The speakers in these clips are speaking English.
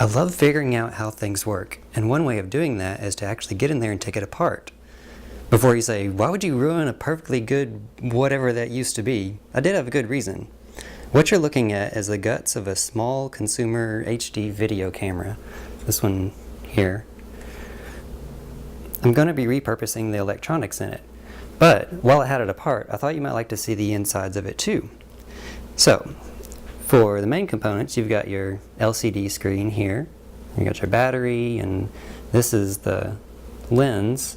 I love figuring out how things work, and one way of doing that is to actually get in there and take it apart. Before you say, why would you ruin a perfectly good whatever that used to be? I did have a good reason. What you're looking at is the guts of a small consumer HD video camera. This one here. I'm going to be repurposing the electronics in it. But while I had it apart, I thought you might like to see the insides of it too. So, for the main components, you've got your LCD screen here. You got your battery, and this is the lens.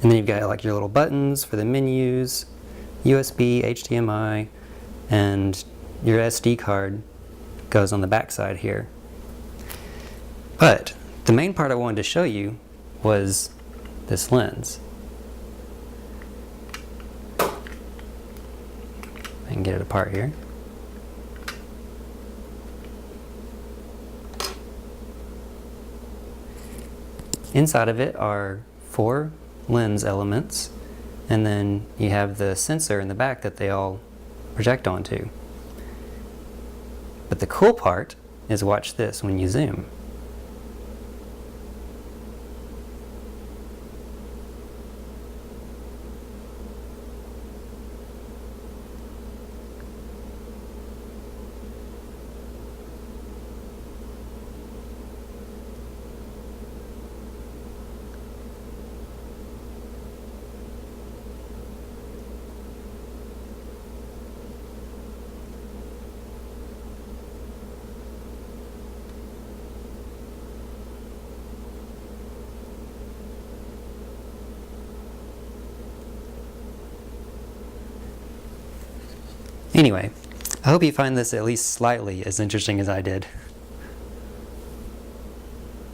And then you've got like your little buttons for the menus, USB, HDMI, and your SD card goes on the back side here. But the main part I wanted to show you was this lens. I can get it apart here. Inside of it are 4 lens elements, and then you have the sensor in the back that they all project onto. But the cool part is, watch this when you zoom. Anyway, I hope you find this at least slightly as interesting as I did.